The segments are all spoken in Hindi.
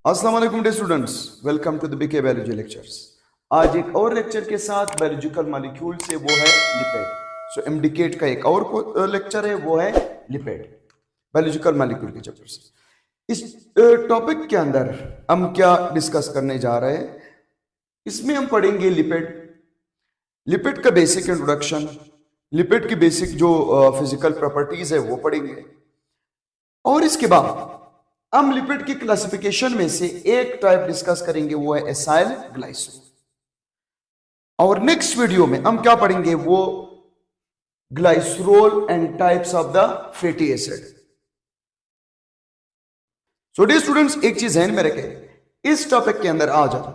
अस्सलाम वालेकुम dear students, welcome to the BK biology lectures. आज एक और लेक्चर के साथ बायोलॉजिकल मॉलिक्यूल से वो है लिपिड। सो एमडीकेट का एक और लेक्चर है, वो है लिपिड, बायोलॉजिकल मॉलिक्यूल के चैप्टर से। इस टॉपिक के अंदर हम क्या डिस्कस करने जा रहे हैं, इसमें हम पढ़ेंगे लिपिड, लिपिड का बेसिक इंट्रोडक्शन, लिपिड की बेसिक जो फिजिकल प्रॉपर्टीज है वो पढ़ेंगे, और इसके बाद हम लिपिड की क्लासिफिकेशन में से एक टाइप डिस्कस करेंगे, वो है एसाइल ग्लाइसरोल। और नेक्स्ट वीडियो में हम क्या पढ़ेंगे, वो glycerol and types of the fatty acid. So dear students, एक चीज ध्यान में रखें, इस टॉपिक के अंदर आ जाओ,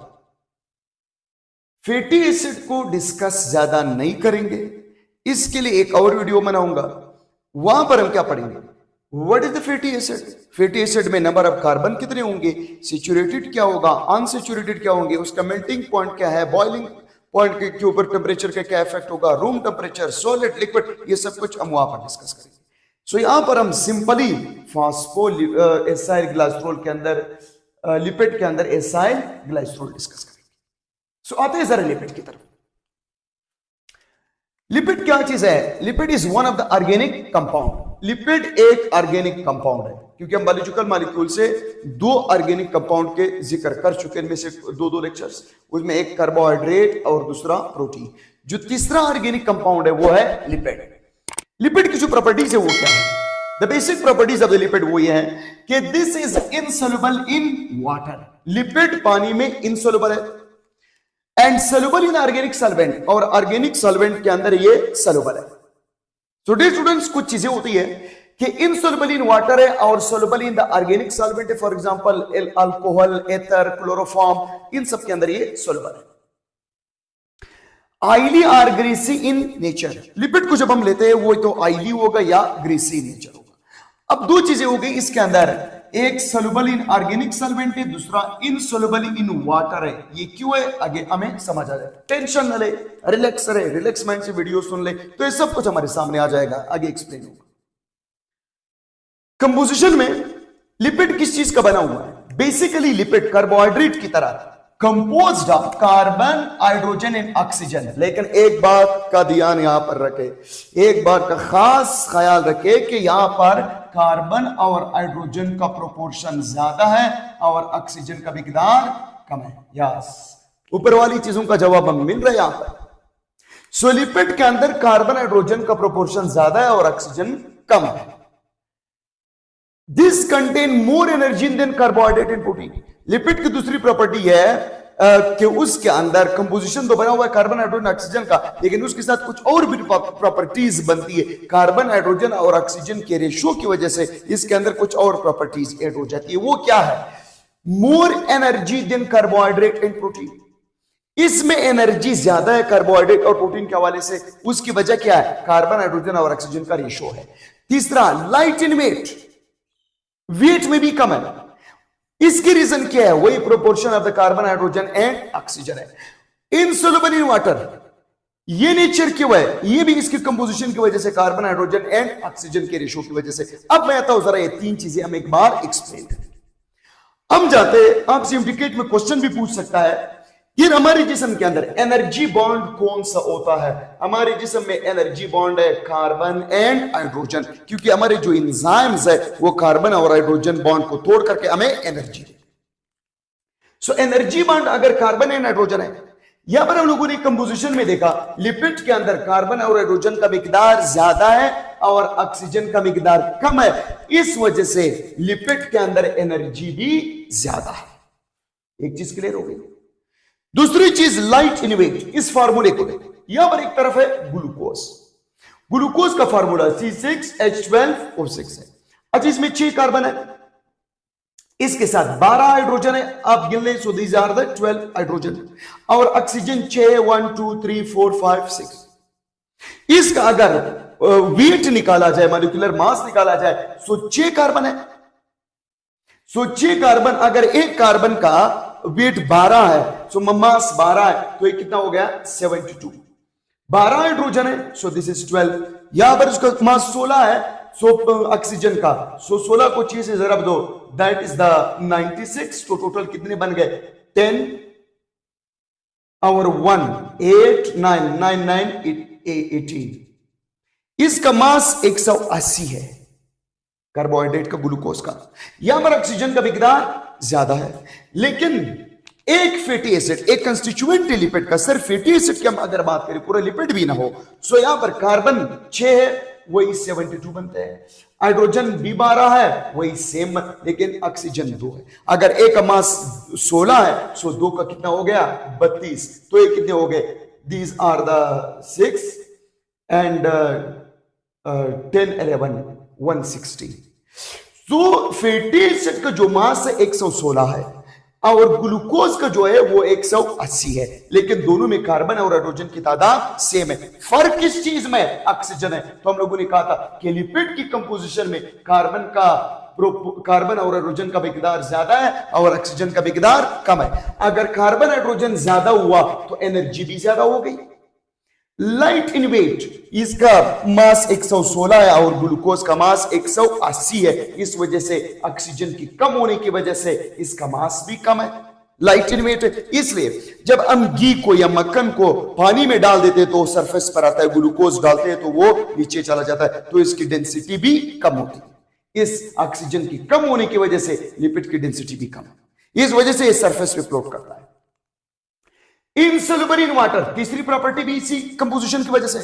फैटी एसिड को डिस्कस ज्यादा नहीं करेंगे, इसके लिए एक और वीडियो बनाऊंगा, वहां पर हम क्या पढ़ेंगे, what is the fatty acid, fatty acid में नंबर ऑफ कार्बन कितने होंगे, सैचुरेटेड क्या होगा, अनसैचुरेटेड क्या होंगे, उसका मेल्टिंग पॉइंट क्या है, बॉइलिंग पॉइंट के ऊपर टेम्परेचर का क्या इफेक्ट होगा, रूम टेम्परेचर, सॉलिड, लिक्विड, ये सब कुछ हम वहां पर डिस्कस करेंगे। सो यहां पर हम सिंपली एसाइल ग्लाइसरोल के अंदर, लिपिड के अंदर एसाइल ग्लाइसरोल डिस्कस करेंगे। सो आते हैं जरा लिपिड की तरफ। लिपिड क्या चीज है, lipid is one of the organic compound. Lipid एक ऑर्गेनिक कंपाउंड है, क्योंकि हम बायोलॉजिकल मॉलिक्यूल से दो ऑर्गेनिक कंपाउंड के जिक्र कर चुके हैं, इनमें से दो लेक्चर्स, उसमें एक कार्बोहाइड्रेट और दूसरा प्रोटीन। जो तीसरा ऑर्गेनिक कंपाउंड है वो है लिपिड। लिपिड की जो प्रॉपर्टीज है वो क्या है, the basic properties of the lipid वो ये है कि this is insoluble in water. Lipid पानी में इनसोल्युबल है and soluble in organic solvent, और ऑर्गेनिक सॉल्वेंट के अंदर ये सोल्युबल है। सो डियर स्टूडेंट्स, कुछ चीजें होती है कि इनसोल्युबल इन वाटर है और soluble in the organic solvent है, for example alcohol, ether, chloroform, इन सब के अंदर ये सोल्युबल है। ऑयली और ग्रीसी इन नेचर, लिपिड को जब हम लेते हैं वो तो ऑयली होगा या ग्रीसी नेचर होगा। अब दो चीजें हो गई इसके अंदर, एक सोल्युबल इन ऑर्गेनिक सॉल्वेंट है, दूसरा इनसोल्युबल इन वाटर है। ये क्यों है, आगे हमें समझ आ जाए, टेंशन न ले, रिलैक्स रहे, रिलैक्स माइंड से वीडियो सुन ले तो ये सब कुछ हमारे सामने आ जाएगा, आगे एक्सप्लेन होगा। कंपोजिशन में लिपिड किस चीज का बना हुआ है, बेसिकली लिपिड कार्बोहाइड्रेट की तरह composed of carbon, hydrogen and oxygen. लेकिन एक बात का ध्यान यहां पर रखे, एक बात का खास ख्याल रखे कि यहां पर कार्बन और हाइड्रोजन का प्रोपोर्शन ज्यादा है और ऑक्सीजन का मिकदार कम है। यस, ऊपर वाली चीजों का जवाब हमें मिल रहा है यहां पर। सो लिपिड के अंदर कार्बन हाइड्रोजन का प्रोपोर्शन ज्यादा है और ऑक्सीजन कम है। This contain more energy than carbohydrate and protein. Lipid की दूसरी प्रॉपर्टी है कि उसके अंदर कंपोजिशन तो बना हुआ है कार्बन, हाइड्रोजन, ऑक्सीजन का, लेकिन उसके साथ कुछ और भी प्रॉपर्टीज बनती है। कार्बन, हाइड्रोजन और ऑक्सीजन के रेशियो की वजह से इसके अंदर कुछ और प्रॉपर्टीज ऐड हो जाती है। वो क्या है, more energy than carbohydrate and protein. इसमें एनर्जी ज्यादा है कार्बोहाइड्रेट और प्रोटीन के हवाले से, उसकी वजह क्या है, कार्बन, हाइड्रोजन और ऑक्सीजन का रेशियो है। तीसरा, लाइट इन वेट, वेट में भी कम है। इसकी रीजन क्या है, वही proportion of the carbon, hydrogen and oxygen है। इनसोल्युबल इन वाटर, ये नेचर क्यों है, ये भी इसकी कंपोजिशन की वजह से, कार्बन, हाइड्रोजन एंड ऑक्सीजन के रेशियो की वजह से। अब मैं आता हूं जरा ये तीन चीजें हम एक बार एक्सप्लेन करें। हम जाते, आपसे इंडिकेट में क्वेश्चन भी पूछ सकता है, ये हमारे जिस्म के अंदर एनर्जी बॉन्ड कौन सा होता है। हमारे जिस्म में एनर्जी बॉन्ड है कार्बन एंड हाइड्रोजन, क्योंकि हमारे जो एंजाइम्स है वो कार्बन और हाइड्रोजन बॉन्ड को तोड़ करके हमें एनर्जी देते। सो एनर्जी बॉन्ड अगर कार्बन एंड हाइड्रोजन है, यहां पर हम लोगों ने कंपोजिशन में देखा लिपिड के अंदर कार्बन और हाइड्रोजन का मिकदार ज्यादा है और ऑक्सीजन का मिकदार कम है, इस वजह से लिपिड के अंदर एनर्जी भी ज्यादा है। एक चीज क्लियर हो गई। दूसरी चीज, लाइट इन वेट, इस फार्मूले को देखें। यहां पर एक तरफ है ग्लूकोज, ग्लूकोज का फार्मूला C6H12O6 है। अच्छा, इसमें 6 कार्बन है, इसके साथ 12 हाइड्रोजन है, आप गिन लें, so these are the 12 hydrogen, और ऑक्सीजन 6, 1 2 3 4 5 6। इसका अगर वेट निकाला जाए, मॉलिक्यूलर मास निकाला जाए, सो 6 कार्बन है। सो 6 कार्बन, अगर एक कार्बन का वेट 12 है, सो मास 12 है, तो ये कितना हो गया, 72। 12 हाइड्रोजन है, सो दिस इज 12। यहां पर उसका मास 16 है, सो ऑक्सीजन का, सो 16 को 6 से जरब दो, दैट इज द 96। तो टोटल कितने बन गए? 10 और 1 8 9 9 9 18। इसका मास 180 है कार्बोहाइड्रेट का, ग्लूकोज का। यहां पर ऑक्सीजन का मिकदार ज्यादा है, लेकिन एक फैटी एसिड, एक कंस्टिट्यूएंट लिपिड का, सिर्फ फैटी एसिड की हम अगर बात करें, पूरा लिपिड भी ना हो, सो यहां पर कार्बन 6 है, वही 72 बनते हैं। हाइड्रोजन भी 12 है, वही सेम, लेकिन ऑक्सीजन 2 है। अगर एक का मास 16 है, सो 2 का कितना हो गया? 32। तो ये कितने हो गए? These are the 6 and 10 11 160। तो फैटी एसिड का जो मास है 116 है और ग्लूकोज का जो है वो 180 है, लेकिन दोनों में कार्बन और हाइड्रोजन की तादाद सेम है। फर्क किस चीज में? ऑक्सीजन है। तो हम लोगों ने कहा था कि लिपिड की कंपोजिशन में कार्बन और हाइड्रोजन का मिकदार ज्यादा है और ऑक्सीजन का मिकदार कम है। अगर कार्बन हाइड्रोजन ज्यादा हुआ तो एनर्जी भी ज्यादा हो गई। लाइट इन वेट, इसका मास 116 है और ग्लूकोज का मास 180 है। इस वजह से ऑक्सीजन की कम होने की वजह से इसका मास भी कम है, लाइट इन वेट है। इसलिए जब हम घी को या मक्खन को पानी में डाल देते हैं तो सरफेस पर आता है, ग्लूकोज डालते हैं तो वो नीचे चला जाता है, तो इसकी डेंसिटी भी कम होती है। इस ऑक्सीजन की कम होने की वजह से लिपिड की डेंसिटी भी कम है, इस वजह से इस सरफेस पे फ्लोट करता है। इनसोल्युबल इन वाटर, तीसरी प्रॉपर्टी भी इसी कंपोजिशन की वजह से।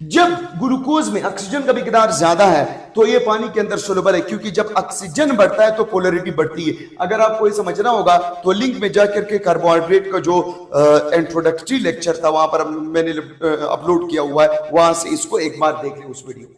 जब ग्लूकोज में ऑक्सीजन का मिकदार ज्यादा है तो ये पानी के अंदर सोल्युबल है, क्योंकि जब ऑक्सीजन बढ़ता है तो पोलैरिटी बढ़ती है। अगर आपको ये समझना होगा तो लिंक में जाकर के कार्बोहाइड्रेट का जो इंट्रोडक्टरी लेक्चर था वहां पर मैंने अपलोड किया हुआ है, वहां से इसको एक बार देख लें उस वीडियो को।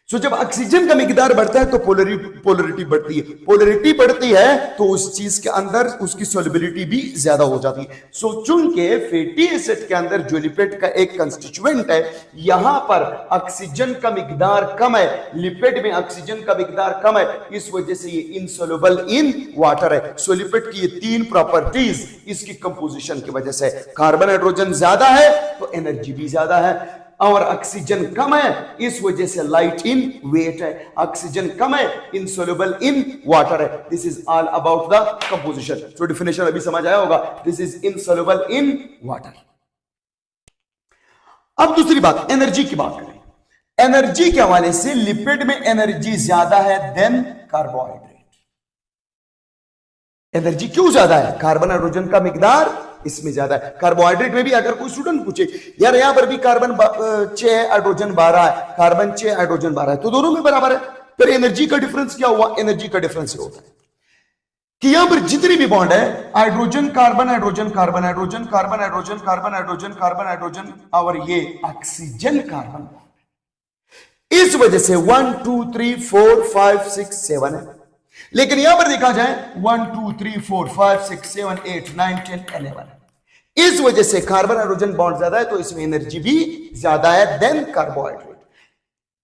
सो जब ऑक्सीजन का मिकदार बढ़ता है तो पोलैरिटी बढ़ती है, पोलैरिटी बढ़ती है तो उस चीज के अंदर उसकी सोल्युबिलिटी भी ज्यादा हो जाती है। सो चूंकि फैटी एसिड के अंदर जो लिपिड का एक कंस्टिट्यूएंट है, यहां पर ऑक्सीजन का मिकदार कम है, लिपिड में ऑक्सीजन का मिकदार कम है, इस वजह से ये इनसोल्युबल इन वाटर है। सो लिपिड की ये 3 प्रॉपर्टीज इसकी कंपोजिशन की वजह से। कार्बन हाइड्रोजन ज्यादा है तो एनर्जी भी ज्यादा है, और ऑक्सीजन कम है इस वजह से लाइट इन वेट है। ऑक्सीजन कम है, इनसोल्युबल इन वाटर है। This is all about the composition. So definition अभी समझ आया होगा, this is insoluble in water. अब दूसरी बात, एनर्जी की बात करें। एनर्जी के हवाले से लिपिड में एनर्जी ज्यादा है देन कार्बोहाइड्रेट। एनर्जी क्यों ज्यादा है? कार्बन हाइड्रोजन का मिकदार इसमें ज्यादा है। कार्बोहाइड्रेट में भी अगर कोई स्टूडेंट पूछे यार यहां पर भी कार्बन 6 है, हाइड्रोजन 12 है, कार्बन 6 हाइड्रोजन 12 है, तो दोनों में बराबर है, फिर एनर्जी का डिफरेंस क्या हुआ? एनर्जी का डिफरेंस ये होता है कि यहां पर जितनी भी बॉन्ड है, hydrogen carbon hydrogen carbon hydrogen carbon hydrogen carbon hydrogen carbon hydrogen और ये ऑक्सीजन कार्बन, इस वजह से 1 2 3 4 5 6 7 है। लेकिन यहां पर देखा जाए 1 2 3 4 5 6 7 8 9 10 11, इस वजह से कार्बन हाइड्रोजन बॉन्ड ज्यादा है तो इसमें एनर्जी भी ज्यादा है देन कार्बोहाइड्रेट।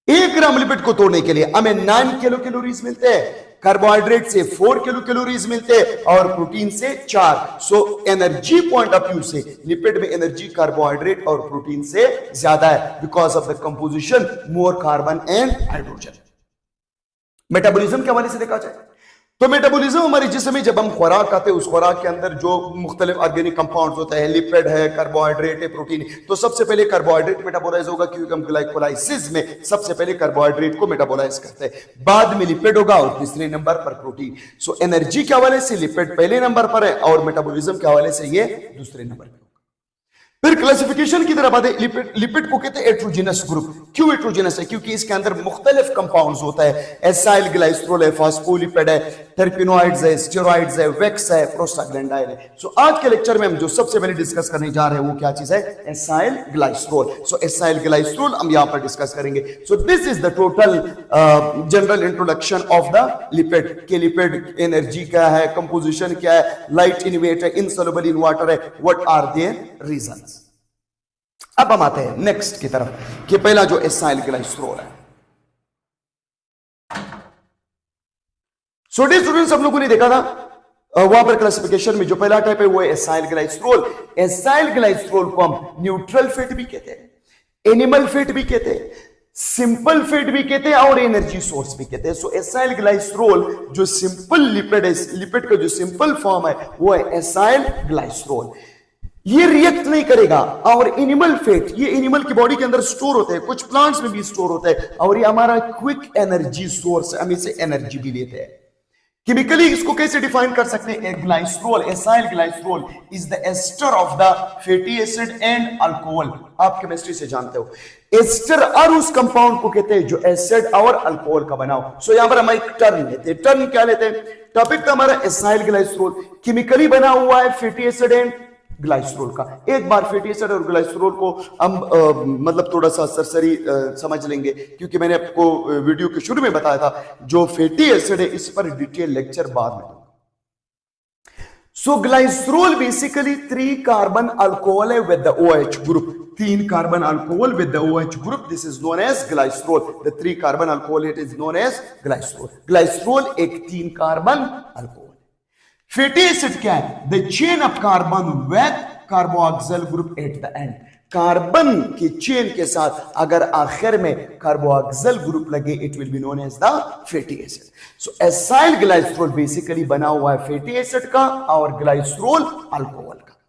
1 ग्राम लिपिड को तोड़ने के लिए हमें 9 किलो कैलोरीज मिलते हैं, कार्बोहाइड्रेट से 4 किलो कैलोरीज मिलते हैं और प्रोटीन से 4। So energy point of view से लिपिड में एनर्जी कार्बोहाइड्रेट और प्रोटीन से ज्यादा है, because of the composition more carbon and hydrogen. Metabolism के हवाले से देखा जाए तो मेटाबॉलिज्म हमारे जिस्म में जब हम खुराक खाते हैं, उस खुराक के अंदर जो मुख्तलिफ ऑर्गेनिक कंपाउंड्स होते हैं, लिपिड है, कार्बोहाइड्रेट है, प्रोटीन है, तो सबसे पहले कार्बोहाइड्रेट मेटाबोलाइज होगा, क्योंकि हम ग्लाइकोलाइसिस में सबसे पहले कार्बोहाइड्रेट को मेटाबोलाइज करते हैं, बाद में लिपिड होगा और तीसरे नंबर पर प्रोटीन। सो एनर्जी के हवाले से लिपिड पहले नंबर पर है और मेटाबॉलिज्म के हवाले से ये दूसरे नंबर पर। फिर क्लासिफिकेशन की तरफ आते हैं। लिपिड को कहते हैं हेटेरोजेनस ग्रुप। क्यों हेटेरोजेनस है? क्योंकि इसके अंदर मुख्तलिफ कंपाउंड्स होता है, एसाइल ग्लाइसरोल है, फास्फोलिपिड है, टर्पेनोइड्स है, स्टेरॉइड्स है, वैक्स है, प्रोस्टाग्लैंडाइन है। सो आज के लेक्चर में हम जो सबसे पहले डिस्कस करने जा रहे हैं वो क्या चीज है? Acyl glycerol. So acyl glycerol हम यहां पर डिस्कस करेंगे। So this is the total general introduction of the lipid के लिपिड एनर्जी क्या है, कंपोजिशन क्या है, लाइट इन वेट है, इनसोल्युबल इन वाटर है, व्हाट आर देयर रीजंस। अब हम आते हैं नेक्स्ट की तरफ कि पहला जो एसाइल ग्लाइसरोल है। सो स्टूडेंट्स हम लोगों ने देखा था वहां पर क्लासिफिकेशन में जो पहला टाइप है वो है एसाइल ग्लाइसरोल। एसाइल ग्लाइसरोल को हम न्यूट्रल फैट भी कहते हैं, एनिमल फैट भी कहते हैं, सिंपल फैट भी कहते हैं और एनर्जी सोर्स भी कहते हैं। सो एसाइल ग्लाइसरोल जो सिंपल लिपिड है, लिपिड का जो सिंपल फॉर्म है वो है एसाइल ग्लाइसरोल। ये रिएक्ट नहीं करेगा। और एनिमल फैट, ये एनिमल की बॉडी के अंदर स्टोर होते हैं, कुछ प्लांट्स में भी स्टोर होता है, और ये हमारा क्विक एनर्जी सोर्स है, हम इसे एनर्जी भी लेते हैं। केमिकली इसको कैसे डिफाइन कर सकते हैं? Glycerol, acyl glycerol is the ester of the fatty acid and alcohol. आप केमिस्ट्री से जानते हो एस्टर और उस कंपाउंड को कहते हैं जो एसिड और अल्कोहल का बना हो। सो यहां पर हम एक टर्म लेते हैं। टर्म क्या लेते हैं? टॉपिक था हमारा एसाइल ग्लाइसरोल, केमिकली बना हुआ है फैटी एसिड एंड ग्लाइसरोल का। एक बार फैटी एसिड और ग्लाइसरोल को हम मतलब थोड़ा सा सरसरी समझ लेंगे, क्योंकि मैंने आपको वीडियो के शुरू में बताया था जो फैटी एसिड है इस पर डिटेल लेक्चर बाद में। So glycerol basically 3 carbon alcohol है with the OH group, 3 carbon alcohol with the OH group, this is known as glycerol. The 3 carbon alcohol it is known as glycerol. Glycerol एक 3 कार्बन अल्कोहल। फैटी एसिड क्या है? The chain of carbon with carboxyl group at the end. Carbon की चेन के साथ अगर आखिर में कार्बोक्सिल ग्रुप लगे it will be known as the fatty acid. So acyl glycerol basically बना हुआ है फैटी एसिड का और ग्लाइसरोल अल्कोहल का।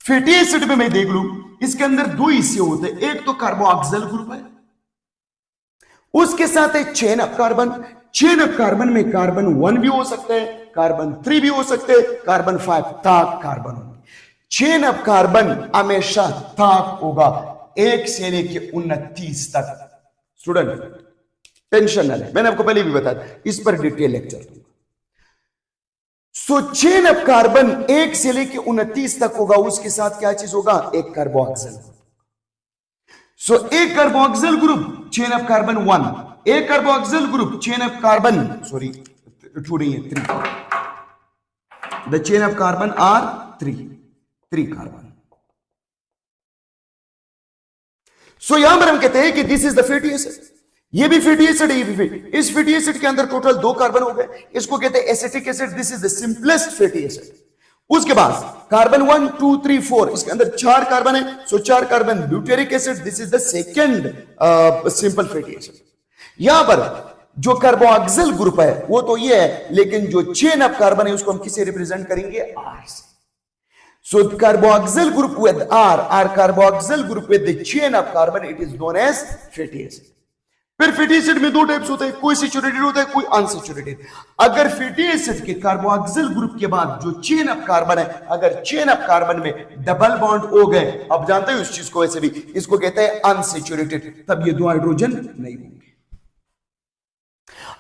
फैटी एसिड में मैं देख लूं इसके अंदर 2 हिस्से होते हैं, एक तो कार्बोक्सिल ग्रुप है, उसके साथ एक chain of carbon. Chain of carbon में कार्बन 1 भी हो सकता है, कार्बन 3 भी हो सकते हैं, कार्बन 5 ताक कार्बन होंगे। चेन ऑफ कार्बन हमेशा ताक होगा 1 से लेके 29 तक। स्टूडेंट टेंशन ना ले, मैंने आपको पहले भी बताया, इस पर डिटेल लेक्चर दूंगा। सो चेन ऑफ कार्बन 1 से लेके 29 तक होगा, उसके साथ क्या चीज होगा? एक कार्बोक्सिल। सो एक carboxyl group chain of carbon 1, एक carboxyl group chain of carbon, sorry 2 नहीं है 3, the chain of carbon are 3 carbon. So यहां पर हम कहते हैं कि this is the fatty acid, ये भी फैटी एसिड है, ये भी। इस फैटी एसिड के अंदर टोटल 2 कार्बन हो गए, इसको कहते हैं acetic acid, this is the simplest fatty acid. उसके बाद कार्बन 1 2 3 4, इसके अंदर 4 कार्बन है, सो 4 carbon butyric acid, this is the second simple fatty acid. यहां पर जो कार्बोक्सिल ग्रुप है वो तो ये है, लेकिन जो चेन ऑफ कार्बन है उसको हम किसे रिप्रेजेंट करेंगे? R से। So carboxyl group with R carboxyl group with the chain of carbon, it is known as fatty acid. फिर फैटी एसिड में 2 टाइप्स होते हैं, कोई सैचुरेटेड होता है, कोई अनसैचुरेटेड। अगर फैटी एसिड के कार्बोक्सिल ग्रुप के बाद जो चेन ऑफ कार्बन है, अगर चेन ऑफ कार्बन में डबल बॉन्ड हो गए, आप जानते हो इस चीज को, वैसे भी इसको कहते हैं अनसैचुरेटेड, तब ये 2 हाइड्रोजन नहीं होंगे।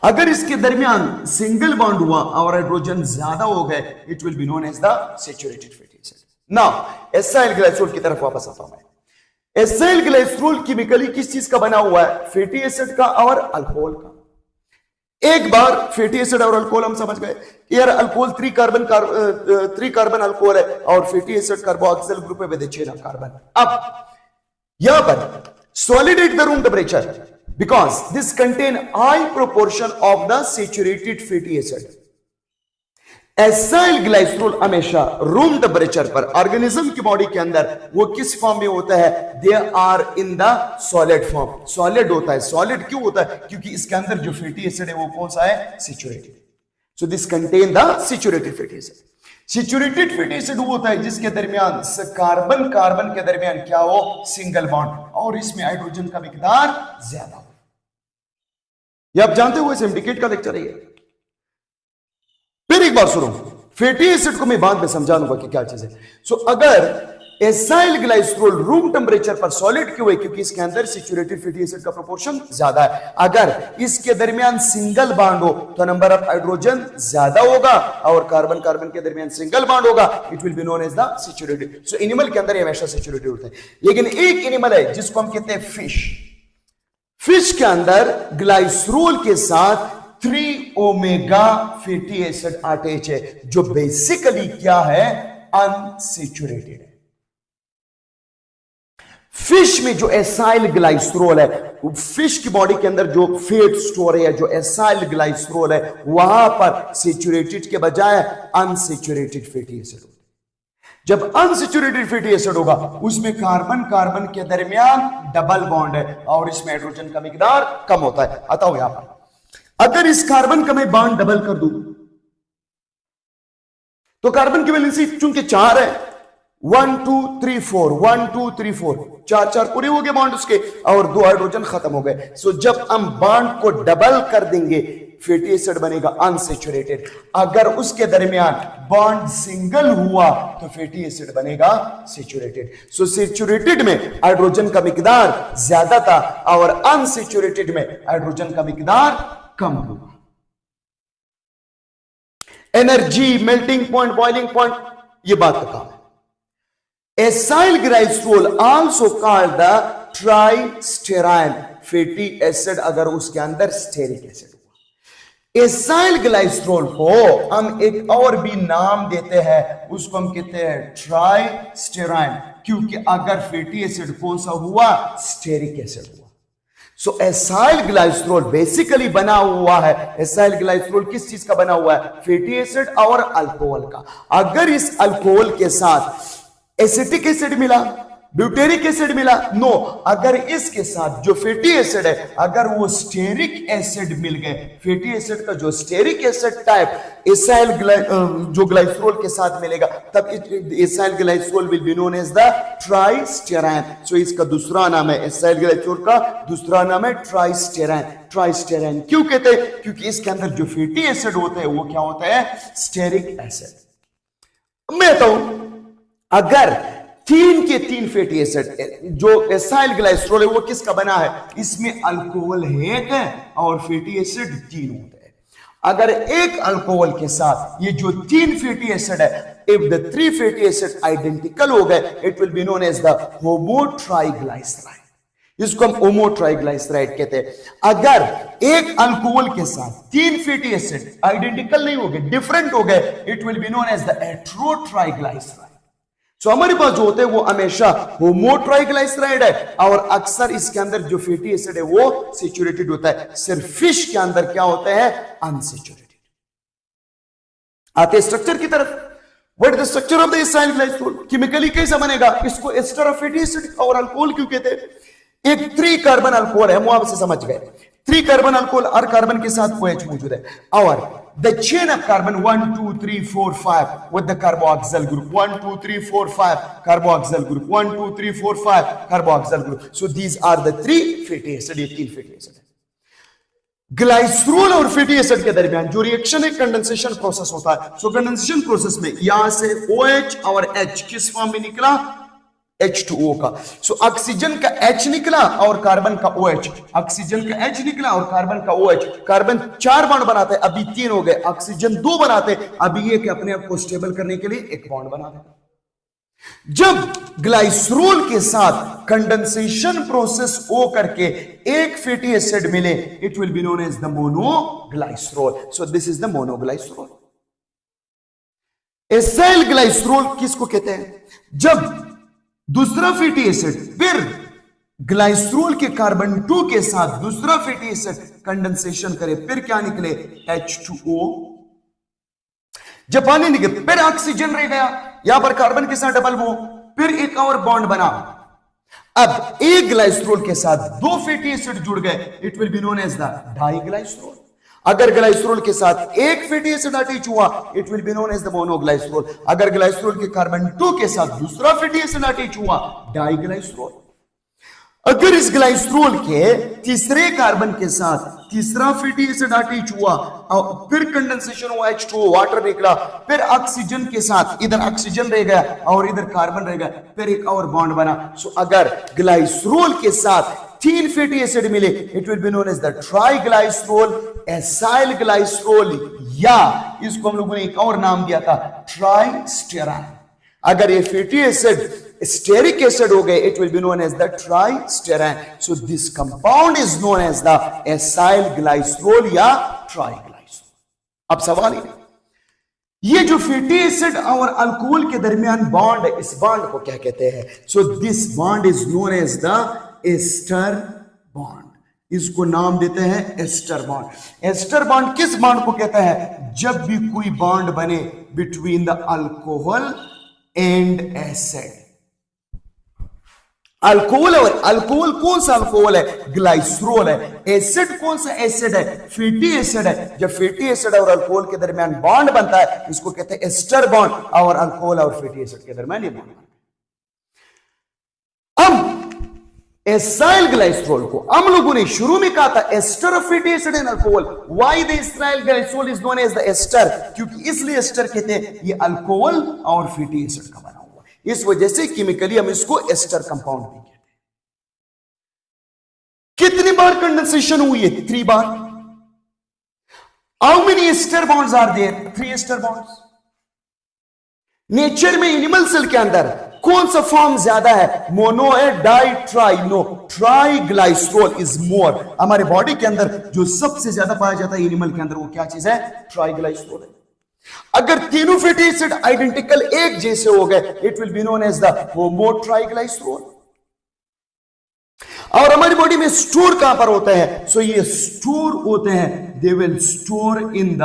अगर इसके दरमियान सिंगल बॉन्ड हुआ और हाइड्रोजन ज्यादा हो गए, it will be known as the saturated fatty acid. Now acyl glycerol की तरफ वापस आता हूं मैं। एसाइल ग्लाइसरोल केमिकली किस चीज का बना हुआ है? फैटी एसिड का और अल्कोहल का। एक बार फैटी एसिड और अल्कोहल हम समझ गए कि यार अल्कोहल 3 कार्बन अल्कोहल है और फैटी एसिड कार्बोक्सिल ग्रुप है with the chain of carbon. अब यहां पर solid at the room temperature, because this contain high proportion of the saturated fatty acid. Acyl glycerol हमेशा रूम टेम्परेचर पर ऑर्गेनिज्म की बॉडी के अंदर वो किस फॉर्म में होता है? They are in the solid form, solid होता है। सॉलिड क्यों होता है? क्योंकि इसके अंदर जो फैटी एसिड है वो कौन सा है? Saturated. So this contain the saturated fatty acid. Saturated fatty acid वो होता है जिसके दरमियान कार्बन कार्बन के दरमियान क्या हो? सिंगल बॉन्ड, और इसमें हाइड्रोजन का मिकदार ज्यादा हो। ये आप जानते हो, सिंडिकेट का लेक्चर है ये। फिर एक बार सुनो, फैटी एसिड को मैं बाद में समझा दूंगा कि क्या चीज है। सो अगर एसाइल ग्लाइसरोल रूम टेम्परेचर पर सॉलिड क्यों है? क्योंकि इसके अंदर सैचुरेटेड फैटी एसिड का प्रोपोर्शन ज्यादा है। अगर इसके दरमियान सिंगल बॉन्ड हो तो नंबर ऑफ हाइड्रोजन ज्यादा होगा, और कार्बन कार्बन के दरमियान सिंगल बॉन्ड होगा, it will be known as the saturated. So animal के अंदर हमेशा सैचुरेटेड होता है। लेकिन एक एनिमल है जिसको हम कहते हैं फिश। फिश के अंदर ग्लाइसरोल के साथ 3 ओमेगा फैटी एसिड अटैच है, जो बेसिकली क्या है? अनसैचुरेटेड है। फिश में जो एसाइल ग्लाइसरोल है, फिश की बॉडी के अंदर जो फैट स्टोर है, जो एसाइल ग्लाइसरोल है, वहां पर सैचुरेटेड के बजाय अनसैचुरेटेड फैटी एसिड होता है। जब अनसैचुरेटेड फैटी एसिड होगा उसमें कार्बन कार्बन के दरमियान डबल बॉन्ड है और इसमें हाइड्रोजन का मिकदार कम होता है। आता हो यहां पर अगर इस कार्बन का मैं बॉन्ड डबल कर दूं तो कार्बन की वैलेंसी चूंकि 4 है 1 2 3 4 1 2 3 4 4 पूरे हो गए बॉन्ड उसके और 2 हाइड्रोजन खत्म हो गए। सो जब हम बॉन्ड को डबल कर देंगे फैटी एसिड बनेगा अनसैचुरेटेड। अगर उसके दरमियान बॉन्ड सिंगल हुआ तो फैटी एसिड बनेगा सैचुरेटेड। सो सैचुरेटेड में हाइड्रोजन का मिकदार ज्यादा था और अनसैचुरेटेड में हाइड्रोजन का मिकदार कम हुआ। Energy, melting point, boiling point, ये बात का काम है। Acyl glycerol also called the tristearin fatty acid अगर उसके अंदर स्टेरिक एसिड हुआ। एसाइल ग्लाइसरॉल को हम एक और भी नाम देते हैं, उसको हम कहते हैं ट्राइस्टेराइन, क्योंकि अगर फैटी एसिड कौन सा हुआ, स्टेरिक एसिड हुआ। सो एसाइल ग्लाइसरॉल बेसिकली बना हुआ है, एसाइल ग्लाइसरॉल किस चीज का बना हुआ है, फैटी एसिड और अल्कोहल का। अगर इस अल्कोहल के साथ एसिटिक एसिड मिला, ब्यूटेरिक एसिड मिला, नो, अगर इसके साथ जो फैटी एसिड है अगर वो स्टेरिक एसिड मिल गए, फैटी एसिड का जो स्टेरिक एसिड टाइप एसाइल जो ग्लाइसरॉल के साथ मिलेगा तब acyl glycerol will be known as the tristearin. So इसका दूसरा नाम है, एसाइल ग्लाइसरॉल का दूसरा नाम है ट्राइस्टेराइन। ट्राइस्टेराइन क्यों कहते हैं, क्योंकि इसके अंदर जो फैटी एसिड होता है वो क्या होता है, स्टेरिक एसिड। मैं तो अगर 3 के 3 फैटी एसिड जो एसाइल ग्लाइसरॉल है वो किसका बना है, इसमें अल्कोहल है और फैटी एसिड 3 होते हैं। अगर एक अल्कोहल के साथ ये जो 3 फैटी एसिड है, if the 3 fatty acid identical हो गए it will be known as the homotriglyceride. इसको हम होमोट्राइग्लाइसराइड कहते हैं। अगर एक अल्कोहल के साथ 3 फैटी एसिड आइडेंटिकल नहीं हो गए, डिफरेंट हो गए, it will be known as the heterotriglyceride. So हमारे पास जो होते हैं वो हमेशा होमोट्राइग्लाइसराइड है और अक्सर इसके अंदर जो फैटी एसिड है वो सैचुरेटेड होता है। सिर्फ फिश के अंदर क्या होता है, अनसैचुरेटेड। आते स्ट्रक्चर की तरफ, what is the structure of the acyl glycerol, chemically कैसा बनेगा, इसको एस्टर ऑफ फैटी एसिड और अल्कोहल क्यों कहते हैं। एक 3 कार्बन अल्कोहल है, मुआवजे से समझ गए, 3 कार्बन अल्कोहल, हर कार्बन के साथ OH मौजूद है और the chain of carbon 1 2 3 4 5 with the carboxyl group 1 2 3 4 5 carboxyl group 1 2 3 4 5 carboxyl group. So these are the 3 fatty acid, ये 3 fatty acid है। ग्लाइसरॉल और फैटी एसिड के दरमियान जो रिएक्शन है कंडेंसेशन प्रोसेस होता है। सो कंडेंसेशन प्रोसेस में यहां से OH और H किस फॉर्म में निकला, H2O का। सो ऑक्सीजन का H निकला और कार्बन का OH, ऑक्सीजन का H निकला और कार्बन का OH। कार्बन 4 बॉन्ड बनाते हैं, अभी 3 हो गए, ऑक्सीजन 2 बनाते हैं, अभी ये अपने आप को स्टेबल करने के लिए 1 बॉन्ड बनाते हैं। जब ग्लाइसरॉल के साथ कंडेंसेशन प्रोसेस हो करके एक फैटी एसिड मिले, it will be known as the monoglycerol. So this is the monoglycerol. Acyl glycerol किसको कहते हैं, जब दूसरा फैटी एसिड फिर ग्लाइसरॉल के कार्बन 2 के साथ दूसरा फैटी एसिड कंडेंसेशन करे, फिर क्या निकले, H2O। जब पानी निकले फिर ऑक्सीजन रह गया, यहां पर कार्बन के साथ डबल वो, फिर एक और बॉन्ड बना। अब एक ग्लाइसरॉल के साथ 2 फैटी एसिड जुड़ गए, it will be known as the diglycerol. अगर ग्लाइसरॉल के साथ एक फैटी एसिड अटैच हुआ, it will be known as the monoglycerol. अगर ग्लाइसरॉल के कार्बन 2 के साथ दूसरा फैटी एसिड अटैच हुआ, डाइग्लाइसरॉल। अगर इस ग्लाइसरॉल के तीसरे कार्बन के साथ तीसरा फैटी एसिड अटैच हुआ और फिर कंडेंसेशन हुआ, H2O वाटर निकला, फिर ऑक्सीजन के साथ इधर ऑक्सीजन रह गया और इधर कार्बन रह गया, फिर एक और बॉन्ड बना। सो अगर ग्लाइसरॉल के साथ 3 फैटी एसिड मिले, it will be known as the triglycerol, acyl glycerol, या इसको हम लोगों ने एक और नाम दिया था ट्राइस्टेराइन। अगर ये फैटी एसिड स्टेरिक एसिड हो गए, it will be known as the tristearin. So this compound is known as the acyl glycerol या ट्राइग्लाइसरॉल। अब सवाल ये जो फैटी एसिड और अल्कोहल के दरमियान बॉन्ड है, इस बॉन्ड को क्या कहते हैं, so this bond is known as the ester bond. इसको नाम देते हैं एस्टर बॉन्ड। एस्टर बॉन्ड किस बॉन्ड को कहता है, जब भी कोई बॉन्ड बने between the alcohol and acid. Alcohol और अल्कोहल कौन सा अल्कोहल है? ग्लाइसरोल है। एसिड कौन सा एसिड है? फैटी एसिड है। जब फैटी एसिड और अल्कोहल के दरमियान बॉन्ड बनता है इसको कहते हैं एस्टर बॉन्ड, और अल्कोहल और फैटी एसिड के दरमियान ये बॉन्ड। अब एसाइल ग्लाइसरोल को हम लोगों ने शुरू में कहा था ester of fatty acid and alcohol. Why the acyl glycerol is known as the ester? क्योंकि इसलिए एस्टर कहते हैं ये अल्कोहल और फैटी एसिड का बना हुआ, इस वजह से केमिकली हम इसको एस्टर कंपाउंड भी कहते हैं। कितनी बार कंडेंसेशन हुई है? 3 बार। How many ester bonds are there? 3 ester bonds. Nature में एनिमल सेल के अंदर कौन सा फॉर्म ज्यादा है? मोनो है, di, tri? No, triglycerol is more. हमारे बॉडी के अंदर जो सबसे ज्यादा पाया जाता है एनिमल के अंदर वो क्या चीज है? ट्राईग्लाइसरोल है। अगर तीनों फैटी एसिड आइडेंटिकल एक जैसे हो गए it will be known as the homo triglycerol. और हमारी बॉडी में स्टोर कहां पर होते हैं? सो ये स्टोर होते हैं, they will store in the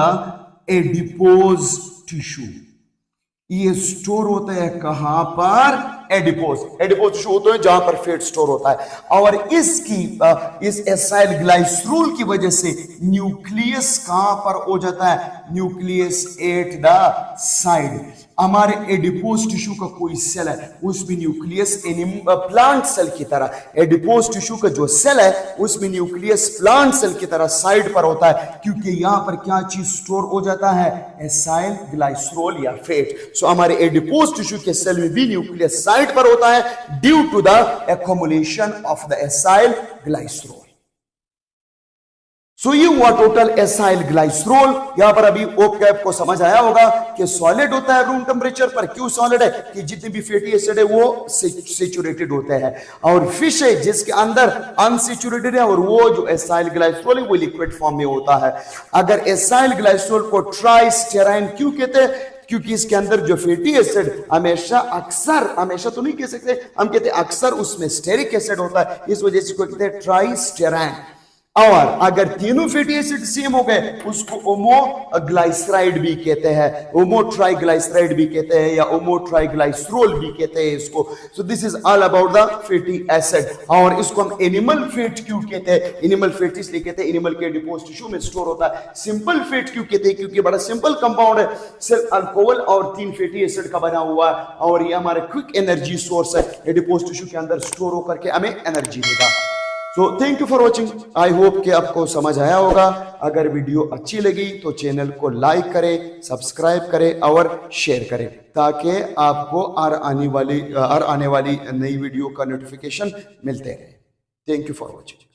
adipose tissue. ये स्टोर होते हैं कहां पर? एडिपोज। एडिपोज टिश्यू होते हैं जहां पर फैट स्टोर होता है। और इस एसाइल ग्लाइसरोल की वजह से न्यूक्लियस कहां पर हो जाता है? Nucleus at the side. हमारे एडिपोज टिश्यू का कोई सेल है उसमें न्यूक्लियस प्लांट सेल की तरह, एडिपोज टिश्यू का जो सेल है उसमें न्यूक्लियस प्लांट सेल की तरह साइड पर होता है, क्योंकि यहां पर क्या चीज स्टोर हो जाता है? एसाइल ग्लाइसरोल या फैट। सो हमारे एडिपोज टिश्यू के सेल में भी न्यूक्लियस साइड पर होता है due to the accumulation of the acyl glycerol. So ये हुआ टोटल एसाइल ग्लाइसरोल। यहां पर अभी ओके आपको समझ आया होगा कि सॉलिड होता है रूम टेम्परेचर पर। क्यों सॉलिड है? कि जितने भी फैटी एसिड है वो सैचुरेटेड होते हैं, और फिश है जिसके अंदर अनसैचुरेटेड है, और वो जो एसाइल ग्लाइसरोल है वो लिक्विड फॉर्म में होता है। अगर एसाइल ग्लाइसरोल को ट्राइस्टेराइन क्यों कहते हैं? क्योंकि इसके अंदर जो फैटी एसिड हमेशा तो नहीं कह सकते, हम कहते हैं अक्सर उसमें स्टेरिक एसिड होता है, इस वजह से कहते हैं ट्राइस्टेराइन। और अगर तीनों फैटी एसिड सेम हो गए उसको ओमोग्लाइसराइड भी कहते हैं, ओमोट्राइग्लाइसराइड भी कहते हैं, या ओमोट्राइग्लाइसरोल भी कहते हैं इसको। सो this is all about the fatty acid. और इसको हम एनिमल फैट क्यों कहते हैं? एनिमल फैट इसलिए कहते हैं एनिमल के एडिपोज टिश्यू में स्टोर होता है। सिंपल फैट क्यों कहते हैं? क्योंकि बड़ा सिंपल कंपाउंड है, सिर्फ अल्कोहल और 3 फैटी एसिड का बना हुआ है, और ये हमारे क्विक एनर्जी सोर्स है, एडिपोज टिश्यू के अंदर स्टोर होकर के हमें एनर्जी देगा। So thank you for watching. I hope कि आपको समझ आया होगा। अगर वीडियो अच्छी लगी तो चैनल को लाइक करें, सब्सक्राइब करें और शेयर करें, ताकि आपको हर आने वाली नई वीडियो का नोटिफिकेशन मिलते रहे। Thank you for watching.